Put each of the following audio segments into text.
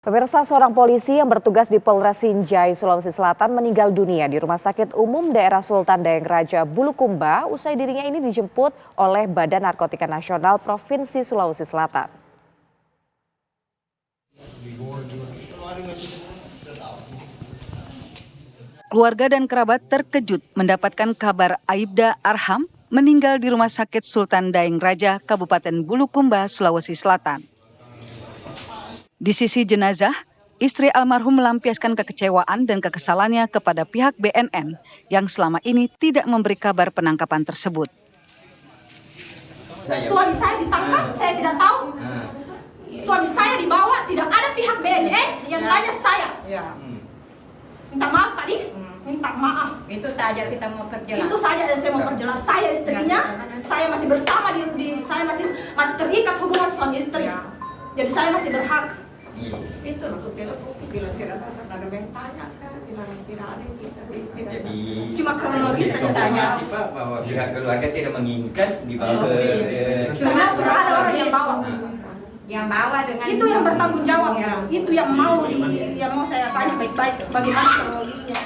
Pemirsa, seorang polisi yang bertugas di Polres Sinjai, Sulawesi Selatan meninggal dunia di Rumah Sakit Umum Daerah Sultan Dayeng Raja Bulukumba usai dirinya ini dijemput oleh Badan Narkotika Nasional Provinsi Sulawesi Selatan. Keluarga dan kerabat terkejut mendapatkan kabar Aibda Arham meninggal di Rumah Sakit Sultan Dayeng Raja, Kabupaten Bulukumba, Sulawesi Selatan. Di sisi jenazah, istri almarhum melampiaskan kekecewaan dan kekesalannya kepada pihak BNN yang selama ini tidak memberi kabar penangkapan tersebut. Suami saya ditangkap, saya tidak tahu. Suami saya dibawa, tidak ada pihak BNN yang tanya saya. Minta maaf tadi, minta maaf. Itu saja kita mau perjelas. Itu saja yang saya mau perjelas. Saya istrinya, saya masih bersama saya masih terikat hubungan suami istri. Jadi saya masih berhak. Itu loh, bilang tidak ada yang tanya kan, bilang tidak ada yang kita tidak. Jadi Cuma kronologis saya tanya. Pak bahwa pihak keluarga tidak menginginkan dibawa ke Karena sudah ada orang yang bawa. Yang bawa dengan Itu yang bertanggung jawab. Ya. Itu yang mau saya tanya baik-baik bagaimana kronologisnya.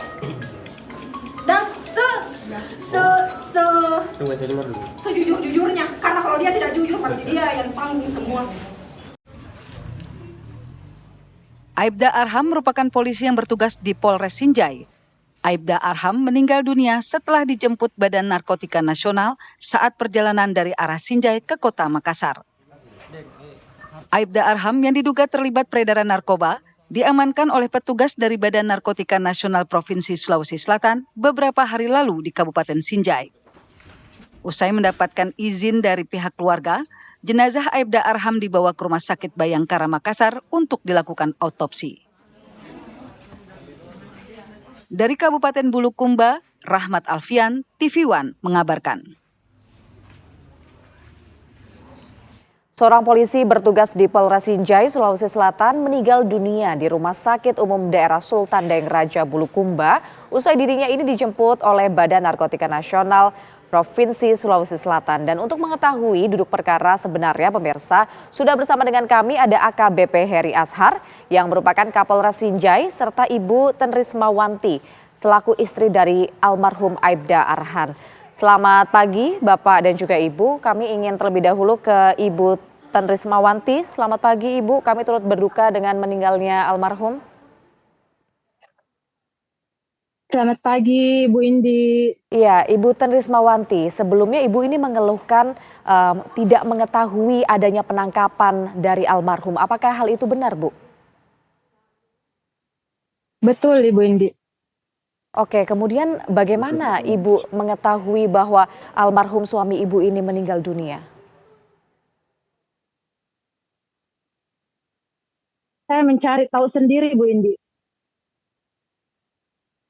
Dan sejujur-jujurnya, karena kalau dia tidak jujur berarti dia yang tanggung semua. Aibda Arham merupakan polisi yang bertugas di Polres Sinjai. Aibda Arham meninggal dunia setelah dijemput Badan Narkotika Nasional saat perjalanan dari arah Sinjai ke kota Makassar. Aibda Arham yang diduga terlibat peredaran narkoba diamankan oleh petugas dari Badan Narkotika Nasional Provinsi Sulawesi Selatan beberapa hari lalu di Kabupaten Sinjai. Usai mendapatkan izin dari pihak keluarga, jenazah Aibda Arham dibawa ke Rumah Sakit Bayangkara Makassar untuk dilakukan autopsi. Dari Kabupaten Bulukumba, Rahmat Alfian, TV One mengabarkan. Seorang polisi bertugas di Polres Sinjai, Sulawesi Selatan meninggal dunia di Rumah Sakit Umum Daerah Sultan Dayeng Raja Bulukumba usai dirinya ini dijemput oleh Badan Narkotika Nasional Provinsi Sulawesi Selatan. Dan untuk mengetahui duduk perkara sebenarnya, pemirsa, sudah bersama dengan kami ada AKBP Heri Ashar yang merupakan Kapolres Sinjai serta Ibu Tenrismawanti selaku istri dari almarhum Aibda Arham. Selamat pagi Bapak dan juga Ibu. Kami ingin terlebih dahulu ke Ibu Tenrismawanti. Selamat pagi Ibu, kami turut berduka dengan meninggalnya almarhum. Selamat pagi Bu Indi. Iya, Ibu Tenrismawanti, sebelumnya Ibu ini mengeluhkan tidak mengetahui adanya penangkapan dari almarhum. Apakah hal itu benar, Bu? Betul Ibu Indi. Oke, kemudian bagaimana Ibu mengetahui bahwa almarhum suami Ibu ini meninggal dunia? Saya mencari tahu sendiri Bu Indi.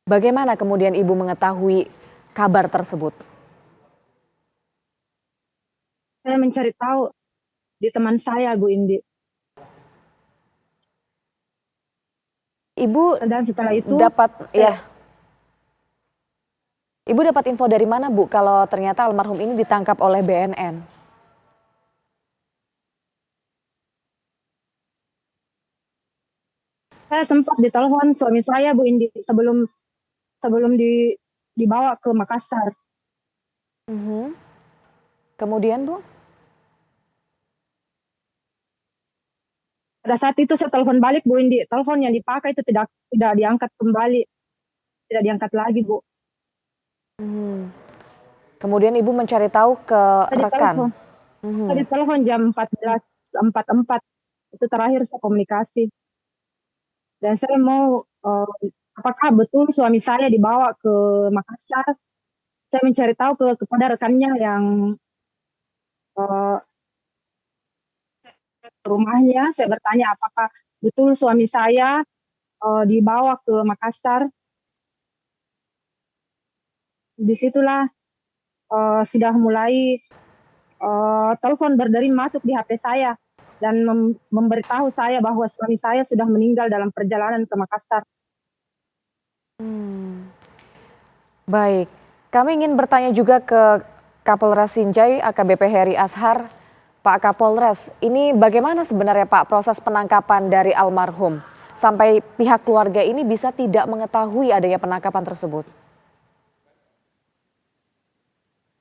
Bagaimana kemudian Ibu mengetahui kabar tersebut? Saya mencari tahu di teman saya Bu Indi. Ibu Dan setelah itu Ibu dapat info dari mana, Bu, kalau ternyata almarhum ini ditangkap oleh BNN? saya sempat ditelepon suami saya Bu Indi sebelum dibawa ke Makassar. Kemudian, Bu? Pada saat itu saya telepon balik Bu Indi. Telepon yang dipakai itu tidak diangkat kembali. Tidak diangkat lagi Bu. Kemudian Ibu mencari tahu ke rekan. Saya ditelepon jam 14.44. Itu terakhir saya komunikasi. Dan saya mau apakah betul suami saya dibawa ke Makassar. Saya mencari tahu kepada rekannya yang rumahnya. Saya bertanya apakah betul suami saya dibawa ke Makassar. Disitulah sudah mulai telepon berdering masuk di HP saya dan memberitahu saya bahwa suami saya sudah meninggal dalam perjalanan ke Makassar. Baik, kami ingin bertanya juga ke Kapolres Sinjai AKBP Heri Ashar. Pak Kapolres, ini bagaimana sebenarnya Pak proses penangkapan dari almarhum? sampai pihak keluarga ini bisa tidak mengetahui adanya penangkapan tersebut?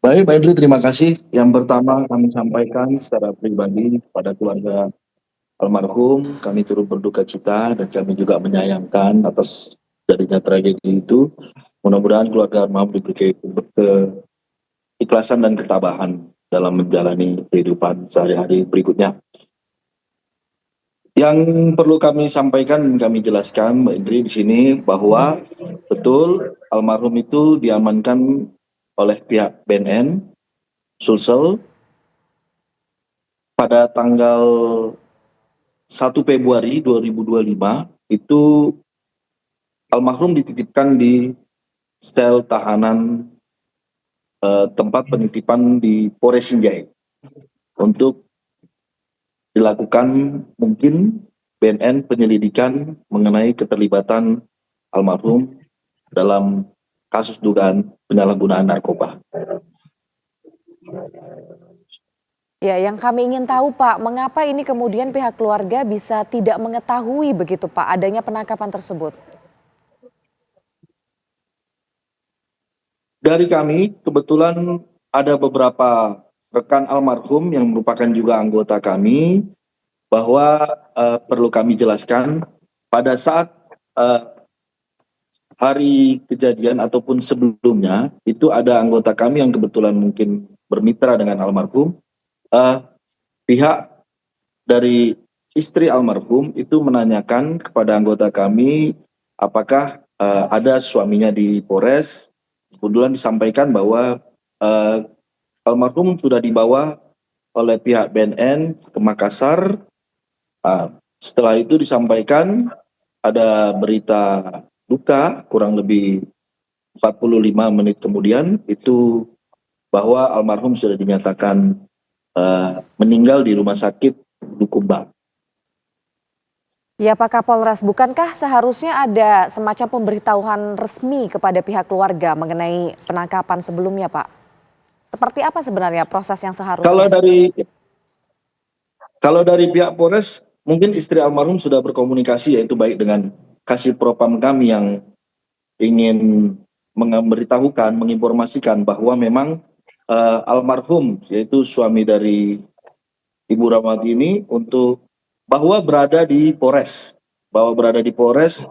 Baik, Mbak Indri, terima kasih. Yang pertama kami sampaikan secara pribadi kepada keluarga almarhum, kami turut berduka cita dan kami juga menyayangkan atas jadinya tragedi itu. Mudah-mudahan keluarga almarhum diberi keikhlasan dan ketabahan dalam menjalani kehidupan sehari-hari berikutnya. Yang perlu kami sampaikan dan kami jelaskan, Mbak Indri, di sini bahwa betul almarhum itu diamankan oleh pihak BNN Sulsel pada tanggal 1 Februari 2025 itu almarhum dititipkan di sel tahanan tempat penitipan di Polres Sinjai untuk dilakukan mungkin BNN penyelidikan mengenai keterlibatan almarhum dalam kasus dugaan penyalahgunaan narkoba. Ya, yang kami ingin tahu Pak, mengapa ini kemudian pihak keluarga bisa tidak mengetahui begitu Pak adanya penangkapan tersebut? Dari kami kebetulan ada beberapa rekan almarhum yang merupakan juga anggota kami bahwa perlu kami jelaskan pada saat hari kejadian ataupun sebelumnya itu ada anggota kami yang kebetulan mungkin bermitra dengan almarhum. Pihak dari istri almarhum itu menanyakan kepada anggota kami apakah ada suaminya di Polres. Kebetulan disampaikan bahwa almarhum sudah dibawa oleh pihak BNN ke Makassar. Setelah itu disampaikan ada berita duka kurang lebih 45 menit kemudian itu bahwa almarhum sudah dinyatakan meninggal di rumah sakit Bulukumba. Ya Pak Kapolres, bukankah seharusnya ada semacam pemberitahuan resmi kepada pihak keluarga mengenai penangkapan sebelumnya Pak? Seperti apa sebenarnya proses yang seharusnya? Kalau dari pihak Polres, mungkin istri almarhum sudah berkomunikasi yaitu baik dengan Kasih Propam kami yang ingin memberitahukan, menginformasikan bahwa memang almarhum yaitu suami dari Ibu Rahmawati ini bahwa berada di Polres,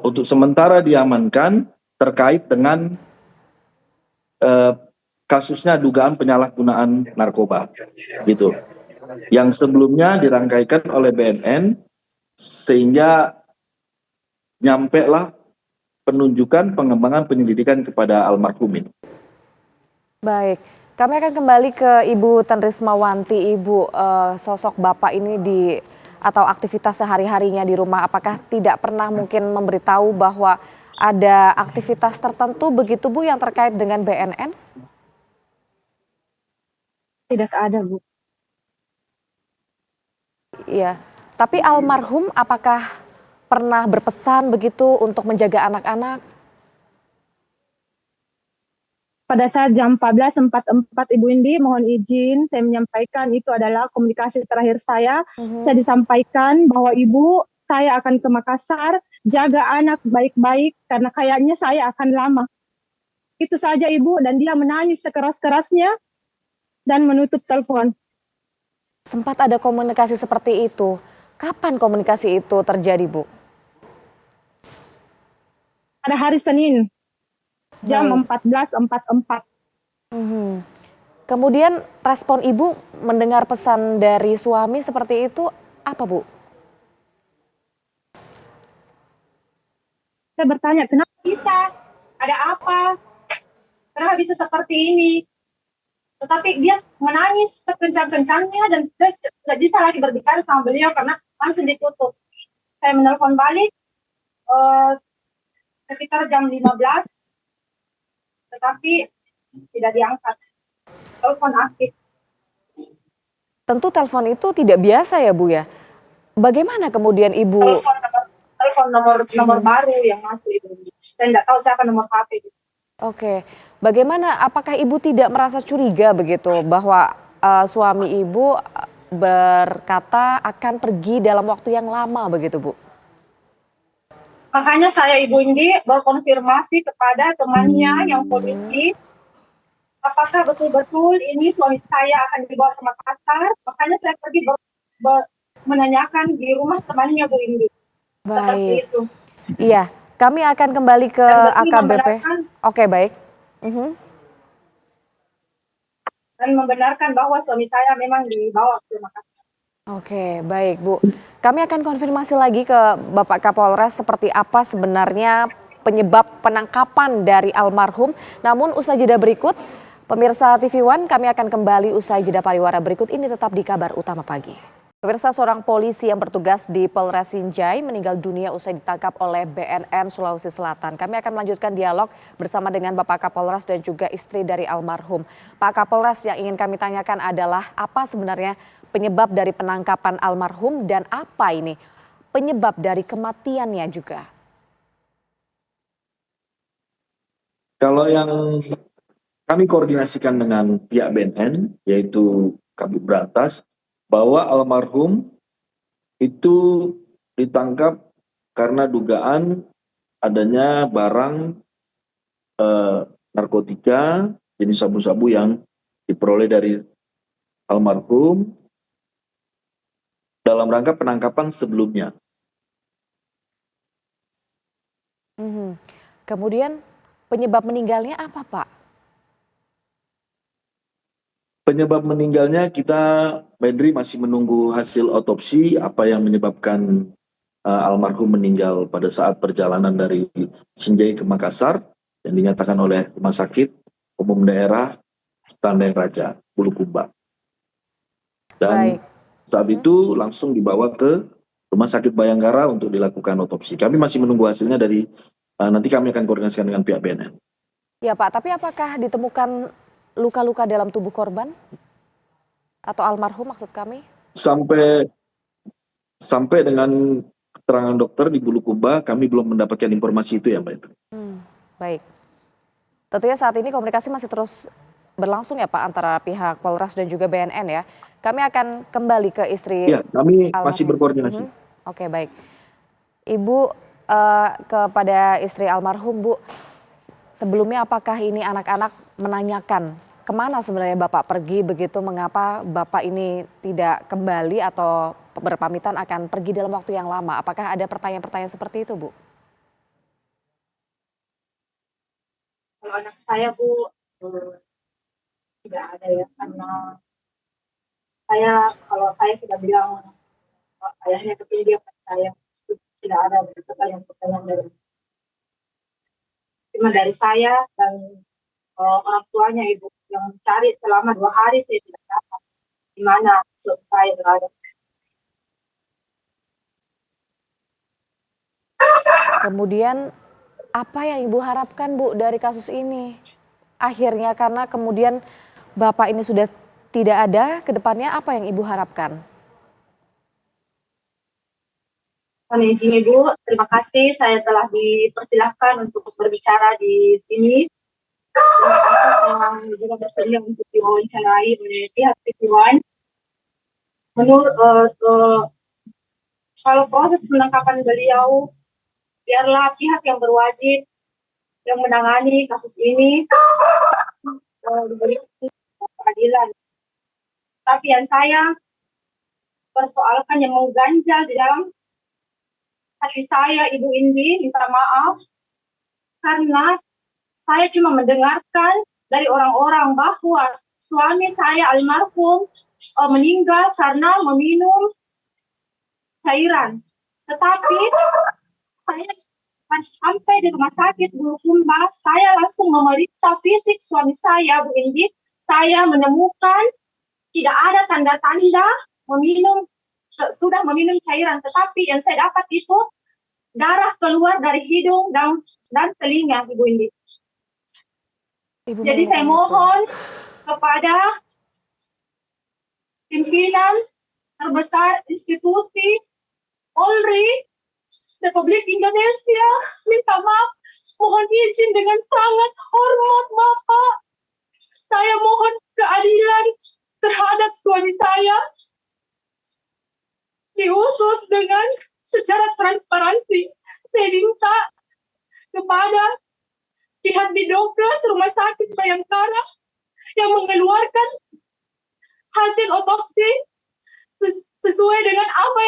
untuk sementara diamankan terkait dengan kasusnya dugaan penyalahgunaan narkoba, gitu. Yang sebelumnya dirangkaikan oleh BNN sehingga nyampe lah penunjukan pengembangan penyelidikan kepada almarhum ini. Baik, kami akan kembali ke Ibu Tendrismawanti. Ibu, sosok Bapak ini atau aktivitas sehari-harinya di rumah, apakah tidak pernah mungkin memberitahu bahwa ada aktivitas tertentu begitu Bu yang terkait dengan BNN? Tidak ada, Bu. Iya, tapi almarhum apakah pernah berpesan begitu untuk menjaga anak-anak? Pada saat jam 14.44 Ibu Indi, mohon izin saya menyampaikan itu adalah komunikasi terakhir saya. Saya disampaikan bahwa Ibu, saya akan ke Makassar, jaga anak baik-baik karena kayaknya saya akan lama. Itu saja Ibu, dan dia menangis sekeras-kerasnya dan menutup telepon. Sempat ada komunikasi seperti itu. Kapan komunikasi itu terjadi, Bu? Pada hari Senin, jam 14.44. Kemudian respon Ibu mendengar pesan dari suami seperti itu apa, Bu? Saya bertanya, kenapa bisa? Ada apa? Kenapa bisa seperti ini? Tetapi dia menangis sekencang-kencangnya dan saya tidak bisa lagi berbicara sama beliau karena langsung ditutup. Saya menelpon balik sekitar jam 15, tetapi tidak diangkat. Telepon aktif. Tentu telepon itu tidak biasa ya Bu ya. Bagaimana kemudian Ibu? Telepon nomor baru yang masuk itu. Saya tidak tahu siapa nomor HP. Oke, bagaimana? Apakah Ibu tidak merasa curiga begitu bahwa suami Ibu berkata akan pergi dalam waktu yang lama begitu Bu? Makanya saya Ibu Indi berkonfirmasi kepada temannya yang polisi, apakah betul-betul ini suami saya akan dibawa ke Makassar. Makanya saya pergi menanyakan di rumah temannya Bu Indi. Seperti Baik. itu. Iya, kami akan kembali ke Dan betul AKBP. Oke, baik. dan membenarkan bahwa suami saya memang dibawa ke Makassar. Oke, baik Bu. Kami akan konfirmasi lagi ke Bapak Kapolres seperti apa sebenarnya penyebab penangkapan dari almarhum. Namun usai jeda berikut, pemirsa TV One kami akan kembali usai jeda pariwara berikut ini tetap di Kabar Utama Pagi. Pemirsa, seorang polisi yang bertugas di Polres Sinjai meninggal dunia usai ditangkap oleh BNN Sulawesi Selatan. Kami akan melanjutkan dialog bersama dengan Bapak Kapolres dan juga istri dari almarhum. Pak Kapolres, yang ingin kami tanyakan adalah apa sebenarnya penyebab dari penangkapan almarhum dan apa ini penyebab dari kematiannya juga? Kalau yang kami koordinasikan dengan pihak BNN, yaitu Kabit Berantas, bahwa almarhum itu ditangkap karena dugaan adanya barang narkotika jenis sabu-sabu yang diperoleh dari almarhum dalam rangka penangkapan sebelumnya. Kemudian penyebab meninggalnya apa, Pak? Penyebab meninggalnya kita, Mendri, masih menunggu hasil otopsi apa yang menyebabkan almarhum meninggal pada saat perjalanan dari Sinjai ke Makassar yang dinyatakan oleh Rumah Sakit Umum Daerah Sultan Daeng Raja Bulukumba. Dan saat itu langsung dibawa ke Rumah Sakit Bayangkara untuk dilakukan otopsi. Kami masih menunggu hasilnya dari nanti kami akan koordinasikan dengan pihak BNN. Ya Pak, tapi apakah ditemukan luka-luka dalam tubuh korban? Atau almarhum maksud kami? Sampai dengan keterangan dokter di Bulukumba, kami belum mendapatkan informasi itu ya Mbak. Baik. Tentunya saat ini komunikasi masih terus berlangsung ya Pak antara pihak Polres dan juga BNN ya. Kami akan kembali ke istri Ya, kami almarhum. masih berkoordinasi. Oke, baik. Ibu, kepada istri almarhum Bu, sebelumnya apakah ini anak-anak menanyakan kemana sebenarnya Bapak pergi begitu, mengapa Bapak ini tidak kembali atau berpamitan akan pergi dalam waktu yang lama? Apakah ada pertanyaan-pertanyaan seperti itu Bu? Kalau anak saya Bu, tidak ada ya, karena kalau saya sudah bilang ayahnya ketinggian saya tidak ada pertanyaan dari cuma dari saya dan orang tuanya Ibu yang mencari selama 2 hari saya tidak dapat di mana saya berada. Kemudian apa yang Ibu harapkan Bu dari kasus ini? Akhirnya karena kemudian Bapak ini sudah tidak ada, ke depannya apa yang Ibu harapkan? Mohon izin Ibu, terima kasih saya telah dipersilahkan untuk berbicara di sini. Terima kasih saya juga bersedia untuk diwawancarai oleh pihak TV One. Menurut kalau proses penangkapan beliau, biarlah pihak yang berwajib yang menangani kasus ini diberikan keadilan. Tapi yang saya persoalkan yang mengganjal di dalam hati saya, Ibu Indi, minta maaf karena saya cuma mendengarkan dari orang-orang bahwa suami saya almarhum meninggal karena meminum cairan. Tetapi saya sampai di rumah sakit Bulukumba, saya langsung memeriksa fisik suami saya, Bu Indi. Saya menemukan tidak ada tanda-tanda sudah meminum cairan, tetapi yang saya dapat itu darah keluar dari hidung dan telinga, Ibu Indi. Jadi saya mohon kepada pimpinan terbesar institusi Polri Republik Indonesia, minta maaf, mohon izin dengan sangat hormat Bapak. Saya mohon keadilan terhadap suami saya diusut dengan secara transparansi. saya minta kepada pihak Bidokes Rumah Sakit Bayangkara yang mengeluarkan hasil otopsi sesuai dengan apa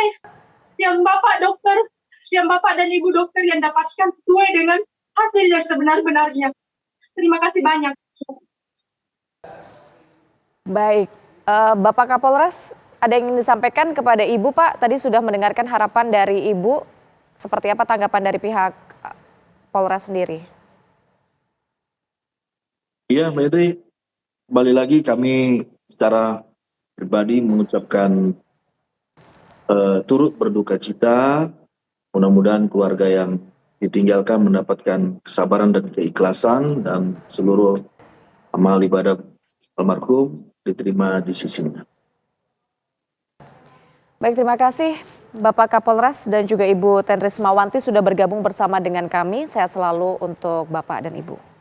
yang Bapak dan Ibu dokter yang dapatkan sesuai dengan hasil yang sebenar-benarnya. Terima kasih banyak. Baik, Bapak Kapolres, ada yang ingin disampaikan kepada Ibu, Pak? Tadi sudah mendengarkan harapan dari Ibu. Seperti apa tanggapan dari pihak Polres sendiri? Iya, Mbak Idri, kembali lagi kami secara pribadi mengucapkan turut berduka cita. Mudah-mudahan keluarga yang ditinggalkan mendapatkan kesabaran dan keikhlasan dan seluruh amal ibadah almarhum diterima di sisinya. Baik, terima kasih Bapak Kapolres dan juga Ibu Tenrismawanti sudah bergabung bersama dengan kami. Sehat selalu untuk Bapak dan Ibu.